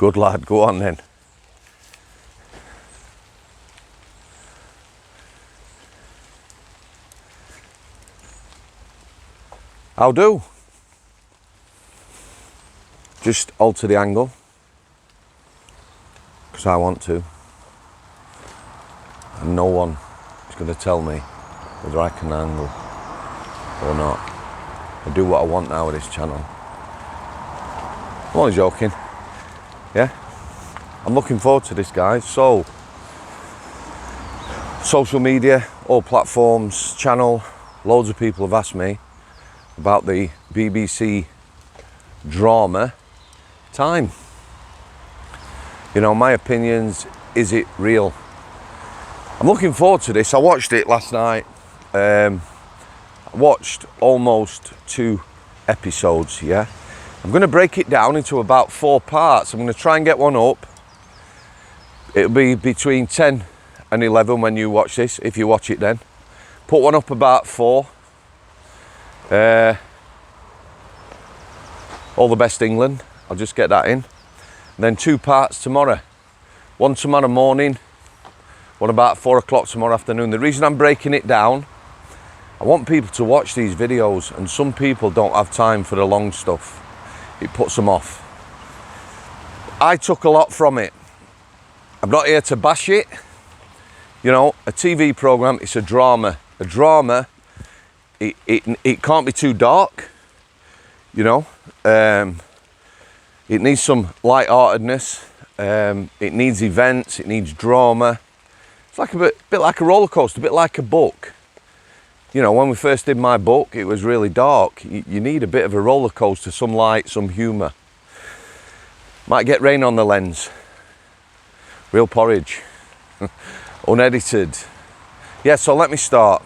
Good lad, go on then. How do? Just alter the angle, because I want to. And no one is going to tell me whether I can angle or not. I do what I want now with this channel. I'm only joking. Yeah? I'm looking forward to this, guys. So, social media, all platforms, channel, loads of people have asked me about the BBC drama Time. You know, my opinions, is it real? I'm looking forward to this. I watched it last night. I watched almost 2 episodes, yeah? I'm going to break it down into about 4 parts. I'm going to try and get one up. It'll be between 10 and 11 when you watch this, if you watch it then. Put one up about 4. All the best England. I'll just get that in. And then 2 parts tomorrow. One tomorrow morning, one about 4 o'clock tomorrow afternoon. The reason I'm breaking it down, I want people to watch these videos, and some people don't have time for the long stuff. It puts them off. I took a lot from it. I'm not here to bash it. You know, a TV program, it's a drama. A drama, it can't be too dark, you know. It needs some light-heartedness. It needs events, it needs drama. It's like a bit like a roller coaster, a bit like a book. You know, when we first did my book, it was really dark. You need a bit of a roller coaster, some light, some humour. Might get rain on the lens. Real porridge. Unedited. Yeah, so let me start.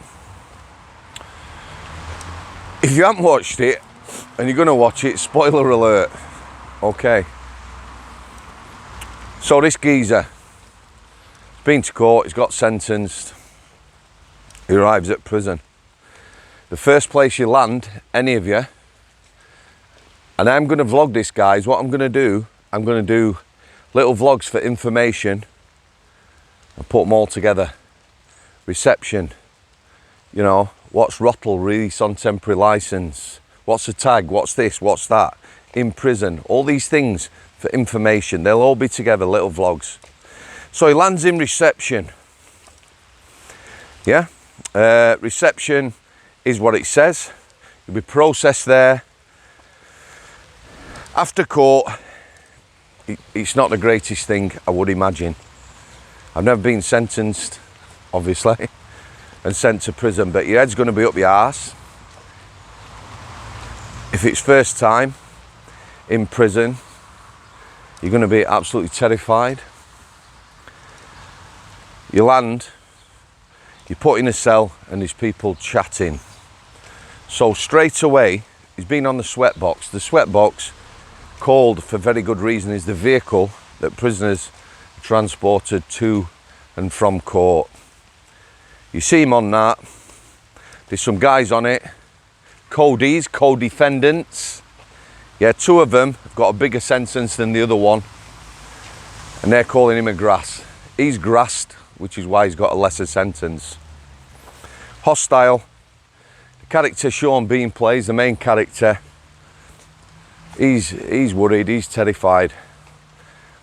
If you haven't watched it, and you're going to watch it, spoiler alert. Okay. So this geezer, he's been to court, he's got sentenced. He arrives at prison. The first place you land, any of you, and I'm going to vlog this, guys. What I'm going to do little vlogs for information and put them all together. Reception, you know, what's ROTL, release on temporary licence, what's a tag, what's this, what's that, in prison, all these things for information. They'll all be together, little vlogs. So he lands in reception. Yeah, reception is what it says. He'll be processed there. After court, it's not the greatest thing, I would imagine. I've never been sentenced, obviously, and sent to prison, but your head's going to be up your arse. If it's first time in prison, you're going to be absolutely terrified. You land, you're put in a cell, and there's people chatting. So straight away, he's been on the sweatbox. The sweatbox, called for very good reason, is the vehicle that prisoners are transported to and from court. You see him on that. There's some guys on it. Codies, co-defendants. Yeah, 2 of them have got a bigger sentence than the other one. And they're calling him a grass. He's grassed, which is why he's got a lesser sentence. Hostile. The character Sean Bean plays, the main character, he's worried, he's terrified.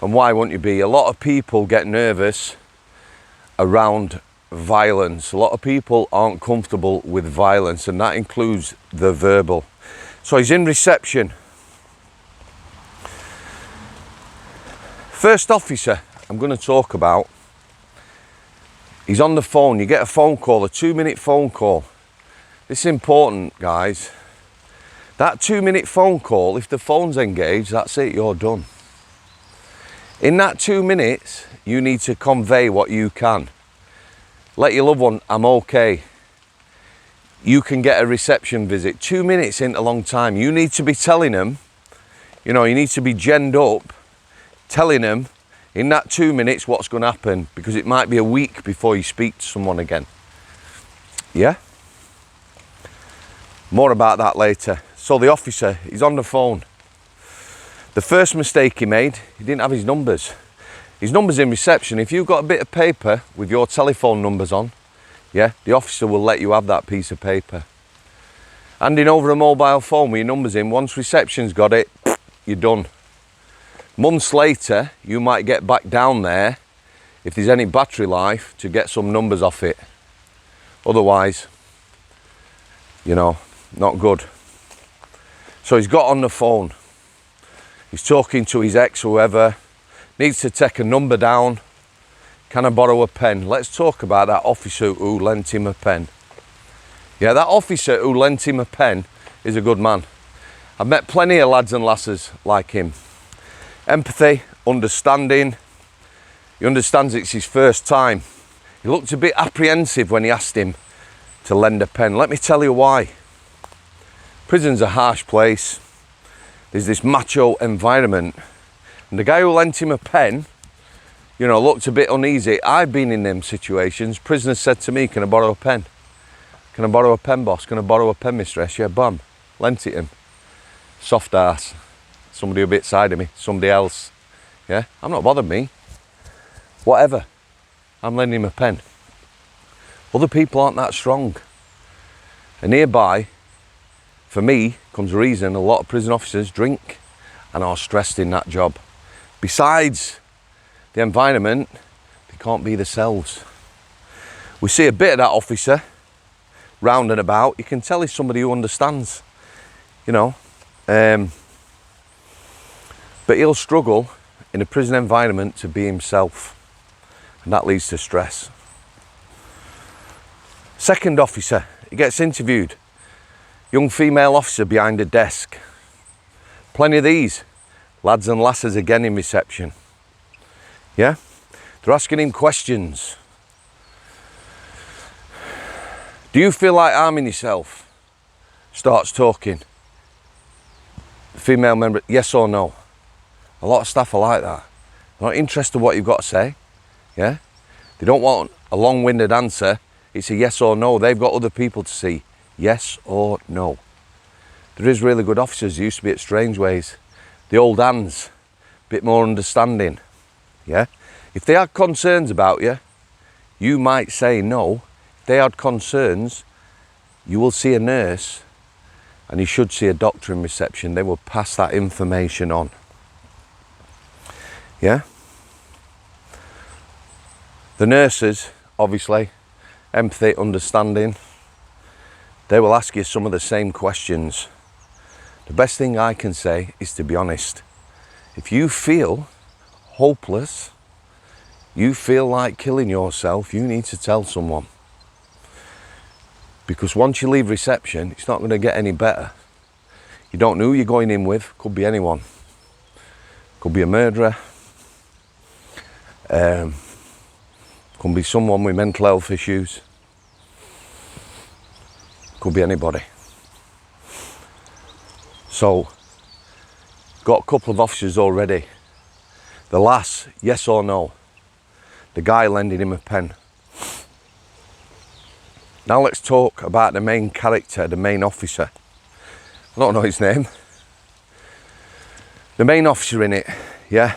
And why wouldn't you be? A lot of people get nervous around violence. A lot of people aren't comfortable with violence, and that includes the verbal. So he's in reception. First officer I'm going to talk about, he's on the phone. You get a phone call, a 2-minute phone call. This is important, guys. That 2-minute phone call, if the phone's engaged, that's it, you're done. In that 2 minutes, you need to convey what you can. Let your loved one, I'm okay. You can get a reception visit. 2 minutes isn't a long time. You need to be telling them, you know, you need to be genned up, telling them in that 2 minutes what's going to happen, because it might be a week before you speak to someone again. Yeah? More about that later. So the officer, he's on the phone. The first mistake he made, he didn't have his numbers. His numbers in reception. If you've got a bit of paper with your telephone numbers on, yeah, the officer will let you have that piece of paper. Handing over a mobile phone with your numbers in, once reception's got it, you're done. Months later, you might get back down there, if there's any battery life, to get some numbers off it. Otherwise, you know, not good. So he's got on the phone. He's talking to his ex, whoever, needs to take a number down. Can I borrow a pen? Let's talk about that officer who lent him a pen. Yeah, that officer who lent him a pen is a good man. I've met plenty of lads and lasses like him. Empathy, understanding. He understands it's his first time. He looked a bit apprehensive when he asked him to lend a pen. Let me tell you why. Prison's a harsh place. There's this macho environment. And the guy who lent him a pen, you know, looked a bit uneasy. I've been in them situations. Prisoners said to me, can I borrow a pen? Can I borrow a pen, boss? Can I borrow a pen, mistress? Yeah, bam. Lent it him. Soft ass. Somebody a bit side of me. Somebody else. Yeah, I'm not bothered, me. Whatever. I'm lending him a pen. Other people aren't that strong. And nearby, for me, comes a reason a lot of prison officers drink and are stressed in that job. Besides the environment, they can't be themselves. We see a bit of that officer round and about. You can tell he's somebody who understands, you know. But he'll struggle in a prison environment to be himself. And that leads to stress. Second officer, he gets interviewed. Young female officer behind a desk. Plenty of these. Lads and lasses again in reception. Yeah? They're asking him questions. Do you feel like harming yourself? Starts talking. The female member, yes or no? A lot of staff are like that. They're not interested in what you've got to say. Yeah? They don't want a long-winded answer. It's a yes or no. They've got other people to see. Yes or no. There is really good officers. There used to be at Strangeways. The old hands, a bit more understanding. Yeah? If they had concerns about you, you might say no. If they had concerns, you will see a nurse and you should see a doctor in reception. They will pass that information on. Yeah? The nurses, obviously, empathy, understanding, they will ask you some of the same questions. The best thing I can say is to be honest. If you feel hopeless, you feel like killing yourself, you need to tell someone. Because once you leave reception, it's not going to get any better. You don't know who you're going in with. Could be anyone. Could be a murderer. Could be someone with mental health issues. Could be anybody. So, got a couple of officers already. The lass, yes or no. The guy lending him a pen. Now let's talk about the main character, the main officer. I don't know his name. The main officer in it, yeah.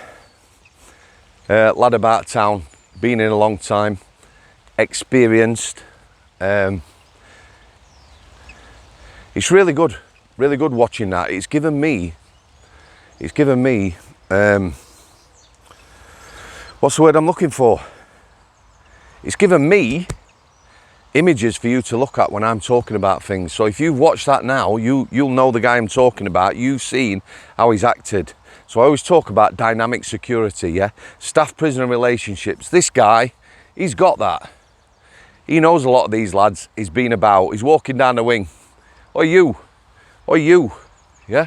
Lad about town, been in a long time, experienced. It's really good watching that. It's given me, what's the word I'm looking for? It's given me images for you to look at when I'm talking about things. So if you've watched that now, you'll know the guy I'm talking about. You've seen how he's acted. So I always talk about dynamic security, yeah? Staff-prisoner relationships. This guy, he's got that. He knows a lot of these lads. He's been about. He's walking down the wing. Or you, yeah?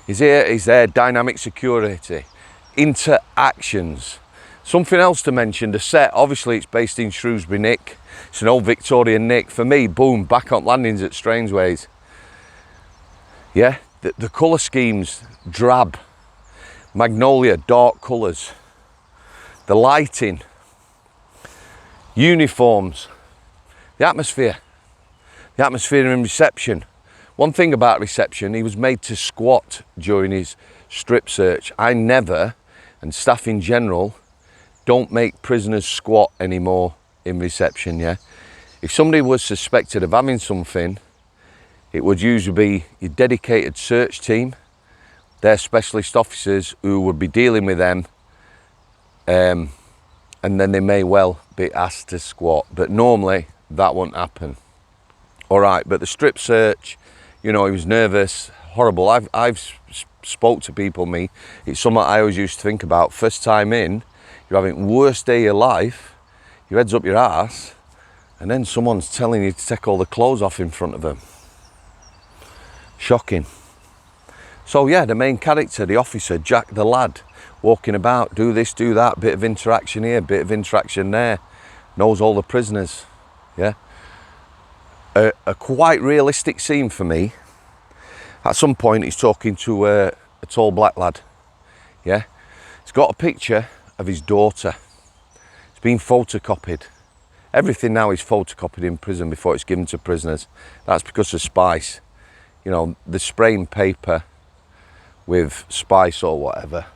He's there, dynamic security. Interactions. Something else to mention, the set, obviously it's based in Shrewsbury Nick. It's an old Victorian Nick. For me, boom, back on landings at Strangeways. Yeah, the colour schemes, drab. Magnolia, dark colours. The lighting. Uniforms. The atmosphere. The atmosphere in reception. One thing about reception, he was made to squat during his strip search. I never, and staff in general, don't make prisoners squat anymore in reception, yeah? If somebody was suspected of having something, it would usually be your dedicated search team, their specialist officers who would be dealing with them, and then they may well be asked to squat, but normally that won't happen. All right, but the strip search, you know, he was nervous, horrible. I've spoke to people, it's something I always used to think about. First time in, you're having the worst day of your life, your head's up your ass, and then someone's telling you to take all the clothes off in front of them. Shocking. So yeah, the main character, the officer, Jack the lad, walking about, do this, do that, bit of interaction here, bit of interaction there, knows all the prisoners, yeah. A quite realistic scene for me. At some point he's talking to a tall black lad, yeah. He's got a picture of his daughter. It's been photocopied. Everything now is photocopied in prison before it's given to prisoners. That's because of spice. You know, they're spraying paper with spice or whatever.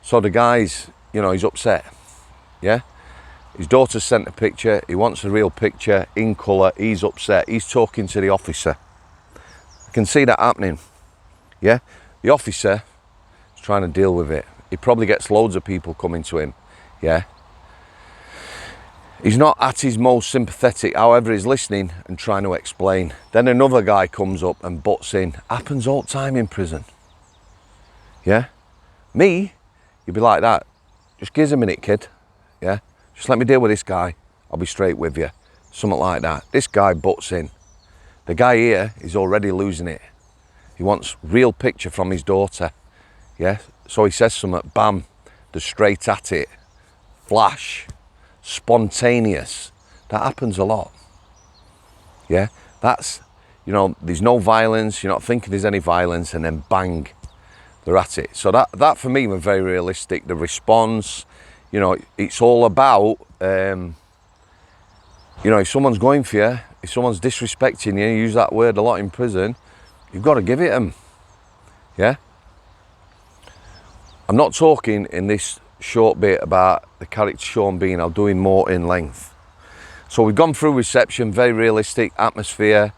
So the guy's, you know, he's upset, yeah? His daughter sent a picture, he wants a real picture, in colour, he's upset, he's talking to the officer. I can see that happening, yeah? The officer is trying to deal with it. He probably gets loads of people coming to him, yeah? He's not at his most sympathetic, however, he's listening and trying to explain. Then another guy comes up and butts in. Happens all the time in prison. Yeah? Me, you'd be like that. Just give us a minute, kid. Yeah? Just let me deal with this guy. I'll be straight with you. Something like that. This guy butts in. The guy here is already losing it. He wants real picture from his daughter. Yeah? So he says something, bam, they're straight at it. Flash. Spontaneous. That happens a lot. Yeah, that's, you know, there's no violence, you're not thinking there's any violence, and then bang, they're at it. So that for me was very realistic. The response, you know, it's all about, you know, if someone's going for you, if someone's disrespecting you use that word a lot in prison, you've got to give it them. Yeah. I'm not talking in this short bit about the character Sean Bean. I'll do him more in length. So we've gone through reception, very realistic atmosphere,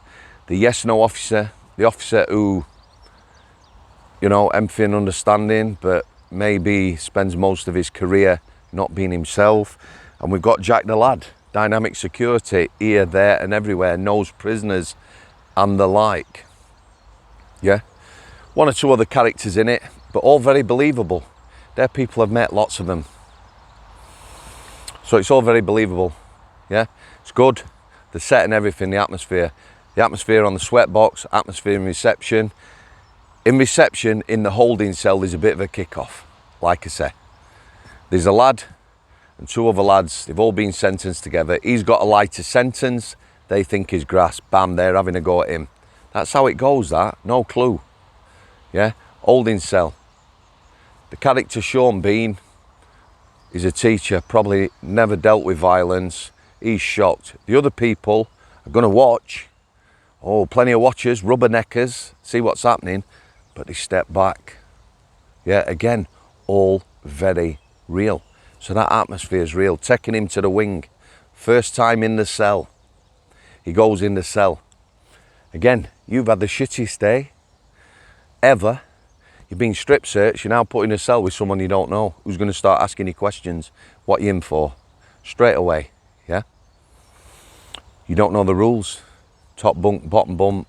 the yes no officer, the officer who, you know, empathy and understanding, but maybe spends most of his career not being himself. And we've got Jack the lad, dynamic security, here, there and everywhere, knows prisoners and the like. Yeah, one or two other characters in it, but all very believable. Their people have met, lots of them. So it's all very believable, yeah? It's good, the set and everything, the atmosphere. The atmosphere on the sweatbox, atmosphere in reception. In reception, in the holding cell, there's a bit of a kick-off, like I say. There's a lad and two other lads, they've all been sentenced together. He's got a lighter sentence, they think he's grass, bam, they're having a go at him. That's how it goes, that, no clue, yeah? Holding cell. The character Sean Bean is a teacher, probably never dealt with violence. He's shocked. The other people are going to watch. Oh, plenty of watchers, rubberneckers, see what's happening, but they step back. Yeah, again, all very real. So that atmosphere is real. Taking him to the wing. First time in the cell. He goes in the cell. Again, you've had the shittiest day ever. You've been strip searched, you're now put in a cell with someone you don't know, who's going to start asking you questions. What are you in for? Straight away, yeah? You don't know the rules. Top bunk, bottom bunk,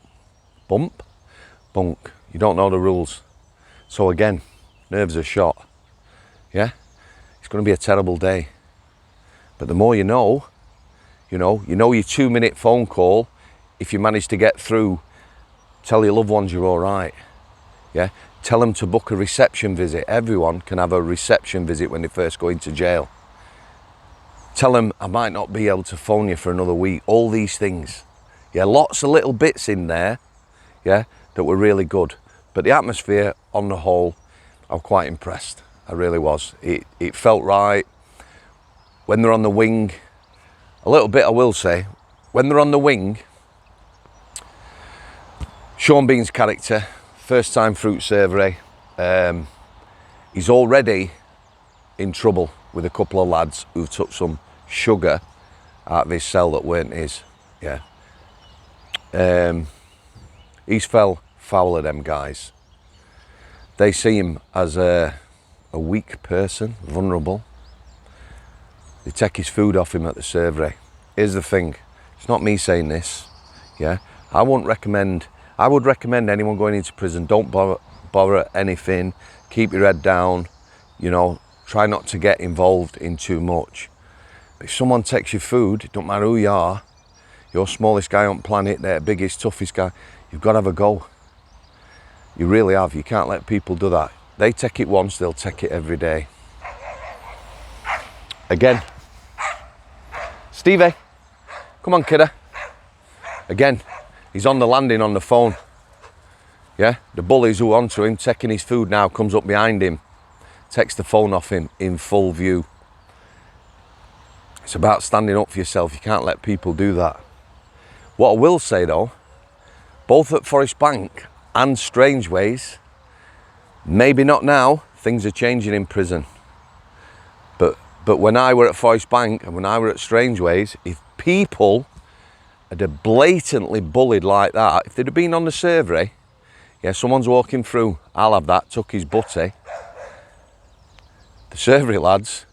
bunk. You don't know the rules. So again, nerves are shot, yeah? It's going to be a terrible day. But the more you know your 2-minute phone call, if you manage to get through, tell your loved ones you're all right, yeah? Tell them to book a reception visit. Everyone can have a reception visit when they first go into jail. Tell them I might not be able to phone you for another week. All these things. Yeah, lots of little bits in there, yeah, that were really good. But the atmosphere on the whole, I was quite impressed. I really was. It felt right. When they're on the wing, a little bit I will say, when they're on the wing, Sean Bean's character, first time fruit savoury, He's already in trouble with a couple of lads who took some sugar out of his cell that weren't his. Yeah. He's fell foul of them guys. They see him as a weak person, vulnerable. They take his food off him at the servery. Here's the thing, it's not me saying this, yeah? I would recommend anyone going into prison, don't bother anything, keep your head down, you know, try not to get involved in too much. If someone takes your food, it don't matter who you are, you're smallest guy on planet, they're biggest, toughest guy, you've got to have a go. You really have, you can't let people do that. They take it once, they'll take it every day. Again. Stevie, come on kidder. Again, he's on the landing on the phone. Yeah, the bullies who are onto him, taking his food now, comes up behind him, takes the phone off him in full view. It's about standing up for yourself, you can't let people do that. What I will say though, both at Forest Bank and Strangeways, maybe not now, things are changing in prison. But when I were at Forest Bank and when I were at Strangeways, if people had blatantly bullied like that, if they'd have been on the servery, yeah, someone's walking through, I'll have that, took his butty. The servery lads,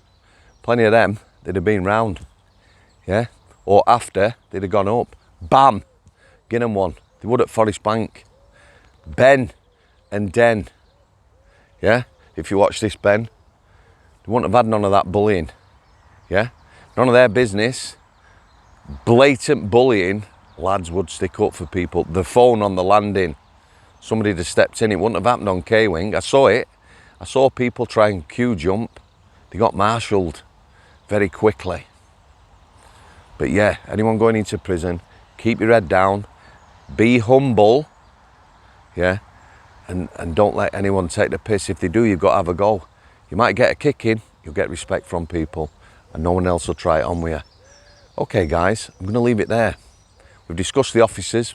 plenty of them, they'd have been round, yeah? Or after, they'd have gone up, bam, get them one. They would at Forest Bank. Ben and Den, yeah? If you watch this, Ben, they wouldn't have had none of that bullying, yeah? None of their business. Blatant bullying, lads would stick up for people. The phone on the landing, somebody had stepped in, it wouldn't have happened on K-Wing. I saw it. I saw people try and queue jump. They got marshalled very quickly. But yeah, anyone going into prison, keep your head down, be humble, yeah? And don't let anyone take the piss. If they do, you've got to have a go. You might get a kick in, you'll get respect from people, and no one else will try it on with you. Okay guys, I'm gonna leave it there. We've discussed the officers.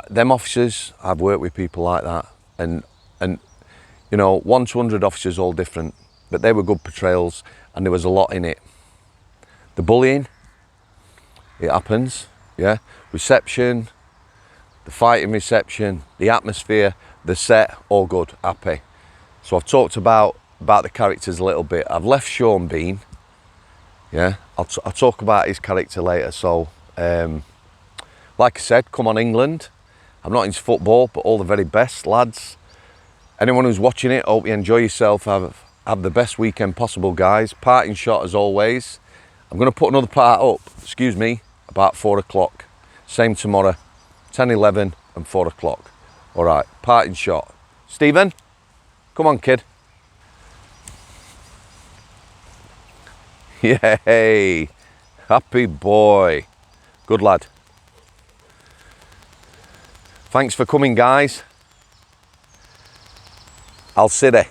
Them officers, I've worked with people like that, and you know, 1 to 100 officers all different, but they were good portrayals and there was a lot in it. The bullying, it happens, yeah? Reception, the fighting reception, the atmosphere, the set, all good, happy. So I've talked about the characters a little bit. I've left Sean Bean, yeah? I'll talk about his character later. So, like I said, come on England. I'm not into football, but all the very best, lads. Anyone who's watching it, hope you enjoy yourself. Have the best weekend possible, guys. Parting shot as always. I'm going to put another part up, excuse me, about 4 o'clock. Same tomorrow, 10, 11 and 4 o'clock. All right, parting shot. Stephen, come on, kid. Yay, happy boy. Good lad. Thanks for coming, guys. Al City.